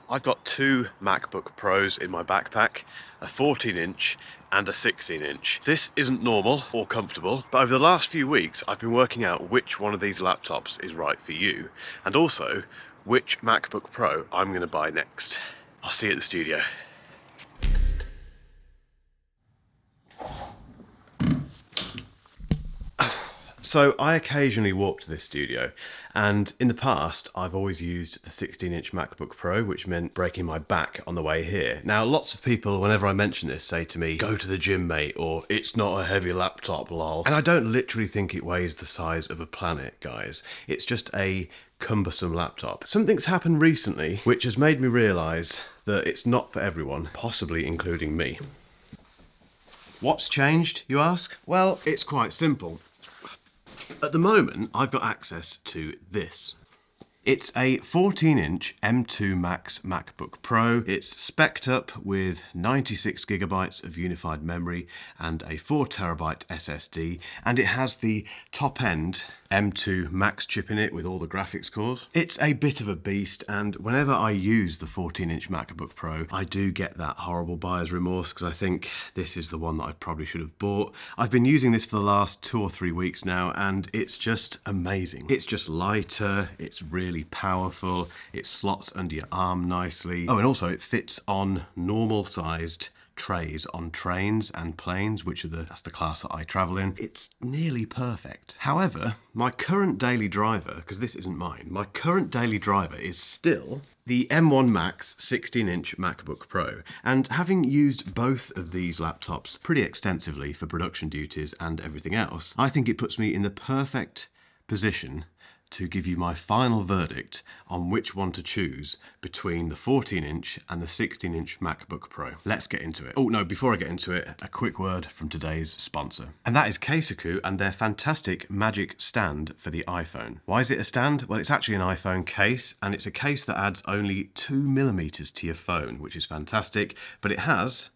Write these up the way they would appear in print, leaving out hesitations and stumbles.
I've got two MacBook Pros in my backpack, a 14-inch and a 16-inch. This isn't normal or comfortable, but over the last few weeks I've been working out which one of these laptops is right for you, and also which MacBook Pro I'm going to buy next. I'll see you at the studio. So I occasionally walk to this studio, and in the past I've always used the 16-inch MacBook Pro, which meant breaking my back on the way here. Now lots of people, whenever I mention this, say to me, "Go to the gym, mate," or "It's not a heavy laptop, lol." And I don't literally think it weighs the size of a planet, guys. It's just a cumbersome laptop. Something's happened recently which has made me realise that it's not for everyone, possibly including me. What's changed, you ask? Well, it's quite simple. At the moment, I've got access to this. It's a 14-inch M2 MacBook Pro. It's spec'd up with 96 gigabytes of unified memory and a 4 terabyte SSD, and it has the top-end M2 Max chip in it with all the graphics cores. It's a bit of a beast, and whenever I use the 14-inch MacBook Pro, I do get that horrible buyer's remorse because I think this is the one that I probably should have bought. I've been using this for the last 2 or 3 weeks now, and it's just amazing. It's just lighter, it's really powerful, it slots under your arm nicely. Oh, and also it fits on normal sized trays on trains and planes, which are that's the class that I travel in. It's nearly perfect. However, my current daily driver, because this isn't mine, my current daily driver is still the M1 Max 16-inch MacBook Pro. And having used both of these laptops pretty extensively for production duties and everything else, I think it puts me in the perfect position to give you my final verdict on which one to choose between the 14-inch and the 16-inch MacBook Pro. Let's get into it. Oh no, before I get into it, a quick word from today's sponsor. And that is Keisaku and their fantastic Magic Stand for the iPhone. Why is it a stand? Well, it's actually an iPhone case, and it's a case that adds only 2mm to your phone, which is fantastic, but it has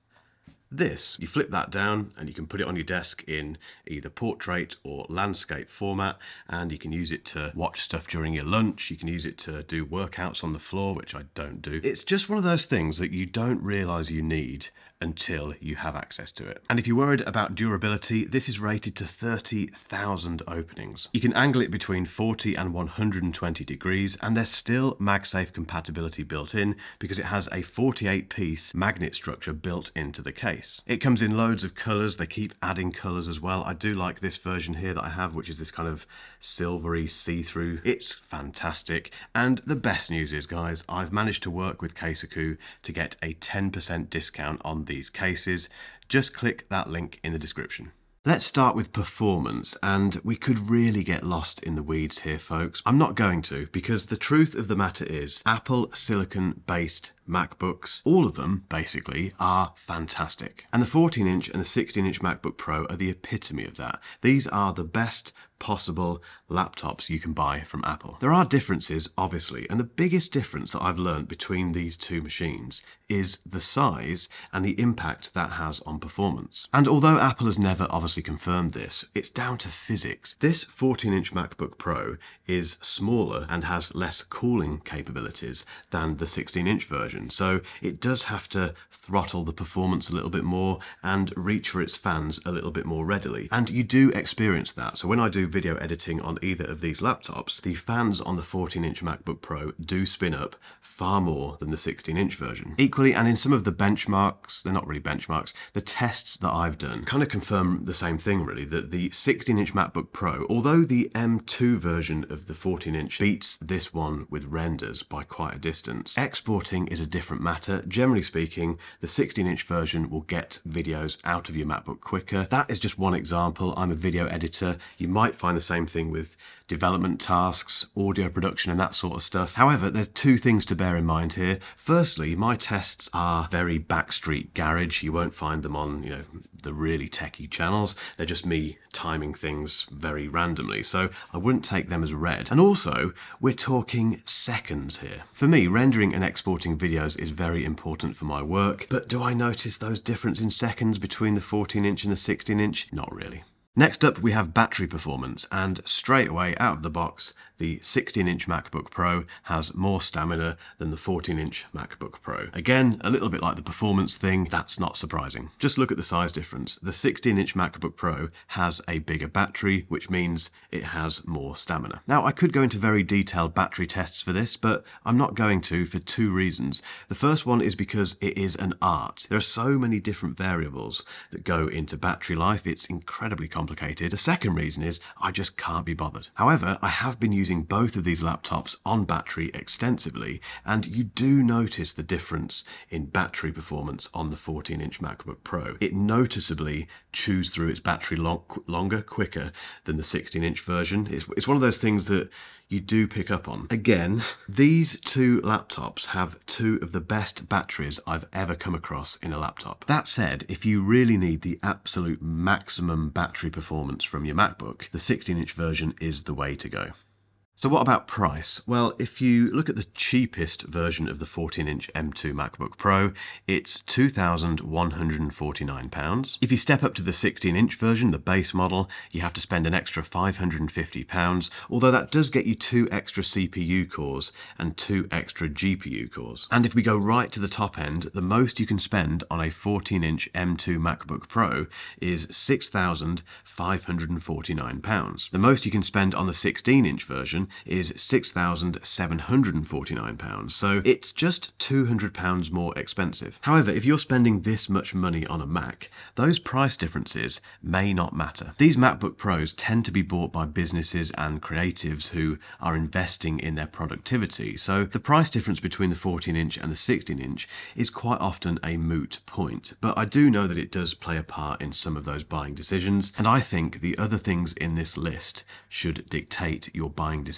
this. You flip that down and you can put it on your desk in either portrait or landscape format, and you can use it to watch stuff during your lunch. You can use it to do workouts on the floor, which I don't do. It's just one of those things that you don't realise you need until you have access to it. And if you're worried about durability, this is rated to 30,000 openings. You can angle it between 40 and 120 degrees, and there's still MagSafe compatibility built in because it has a 48-piece magnet structure built into the case. It comes in loads of colours. They keep adding colours as well. I do like this version here that I have, which is this kind of silvery see-through. It's fantastic. And the best news is, guys, I've managed to work with Keisaku to get a 10% discount on these cases. Just click that link in the description. Let's start with performance, and we could really get lost in the weeds here, folks. I'm not going to, because the truth of the matter is Apple silicon-based MacBooks, all of them basically, are fantastic. And the 14-inch and the 16-inch MacBook Pro are the epitome of that. These are the best possible laptops you can buy from Apple. There are differences, obviously, and the biggest difference that I've learned between these two machines is the size and the impact that has on performance. And although Apple has never obviously confirmed this, it's down to physics. This 14-inch MacBook Pro is smaller and has less cooling capabilities than the 16-inch version, so it does have to throttle the performance a little bit more and reach for its fans a little bit more readily. And you do experience that. So when I do video editing on either of these laptops, the fans on the 14-inch MacBook Pro do spin up far more than the 16-inch version. Equally, and in some of the benchmarks, they're not really benchmarks, the tests that I've done kind of confirm the same thing really, that the 16-inch MacBook Pro, although the M2 version of the 14-inch beats this one with renders by quite a distance, exporting is a different matter. Generally speaking, the 16-inch version will get videos out of your MacBook quicker. That is just one example. I'm a video editor. You might find the same thing with development tasks, audio production and that sort of stuff. However, there's two things to bear in mind here. Firstly, my tests are very backstreet garage. You won't find them on, the really techie channels. They're just me timing things very randomly, so I wouldn't take them as read. And also, we're talking seconds here. For me, rendering and exporting videos is very important for my work, but do I notice those difference in seconds between the 14-inch and the 16-inch? Not really. Next up, we have battery performance, and straight away out of the box, the 16-inch MacBook Pro has more stamina than the 14-inch MacBook Pro. Again, a little bit like the performance thing, that's not surprising. Just look at the size difference. The 16-inch MacBook Pro has a bigger battery, which means it has more stamina. Now, I could go into very detailed battery tests for this, but I'm not going to for two reasons. The first one is because it is an art. There are so many different variables that go into battery life, it's incredibly complicated. The second reason is I just can't be bothered. However, I have been using both of these laptops on battery extensively, and you do notice the difference in battery performance on the 14-inch MacBook Pro. It noticeably chews through its battery longer, quicker than the 16-inch version. It's one of those things that you do pick up on. Again, these two laptops have two of the best batteries I've ever come across in a laptop. That said, if you really need the absolute maximum battery performance from your MacBook, the 16-inch version is the way to go. So what about price? Well, if you look at the cheapest version of the 14-inch M2 MacBook Pro, it's £2,149. If you step up to the 16-inch version, the base model, you have to spend an extra £550, although that does get you 2 extra CPU cores and 2 extra GPU cores. And if we go right to the top end, the most you can spend on a 14-inch M2 MacBook Pro is £6,549. The most you can spend on the 16-inch version is £6,749, so it's just £200 more expensive. However, if you're spending this much money on a Mac, those price differences may not matter. These MacBook Pros tend to be bought by businesses and creatives who are investing in their productivity, so the price difference between the 14-inch and the 16-inch is quite often a moot point. But I do know that it does play a part in some of those buying decisions, and I think the other things in this list should dictate your buying decision.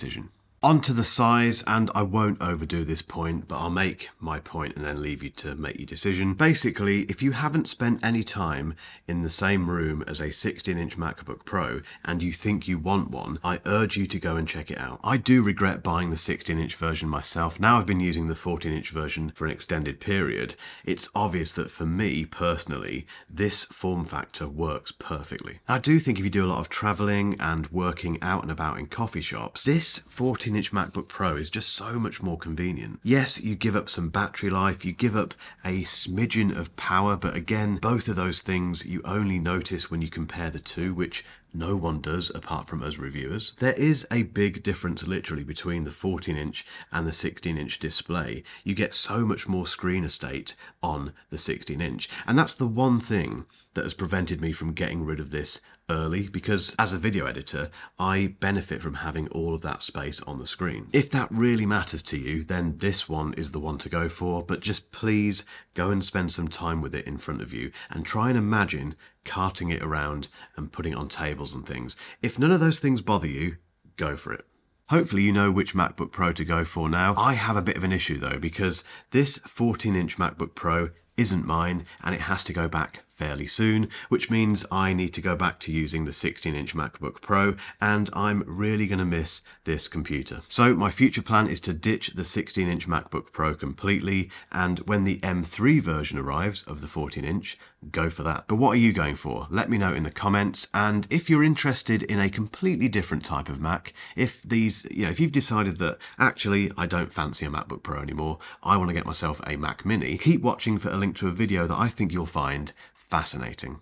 On to the size, and I won't overdo this point, but I'll make my point and then leave you to make your decision. Basically, if you haven't spent any time in the same room as a 16-inch MacBook Pro and you think you want one, I urge you to go and check it out. I do regret buying the 16-inch version myself. Now I've been using the 14-inch version for an extended period. It's obvious that for me personally, this form factor works perfectly. I do think if you do a lot of traveling and working out and about in coffee shops, this 14-inch MacBook Pro is just so much more convenient. Yes, you give up some battery life, you give up a smidgen of power, but again, both of those things you only notice when you compare the two, which no one does apart from us reviewers. There is a big difference literally between the 14-inch and the 16-inch display. You get so much more screen estate on the 16-inch, and that's the one thing that has prevented me from getting rid of this early, because as a video editor, I benefit from having all of that space on the screen. If that really matters to you, then this one is the one to go for, but just please go and spend some time with it in front of you and try and imagine carting it around and putting it on tables and things. If none of those things bother you, go for it. Hopefully you know which MacBook Pro to go for now. I have a bit of an issue though, because this 14-inch MacBook Pro isn't mine and it has to go back fairly soon, which means I need to go back to using the 16-inch MacBook Pro, and I'm really going to miss this computer. So my future plan is to ditch the 16-inch MacBook Pro completely, and when the M3 version arrives of the 14-inch, go for that. But what are you going for? Let me know in the comments, and if you're interested in a completely different type of Mac, if you've decided that actually I don't fancy a MacBook Pro anymore, I want to get myself a Mac Mini, keep watching for a link to a video that I think you'll find fascinating.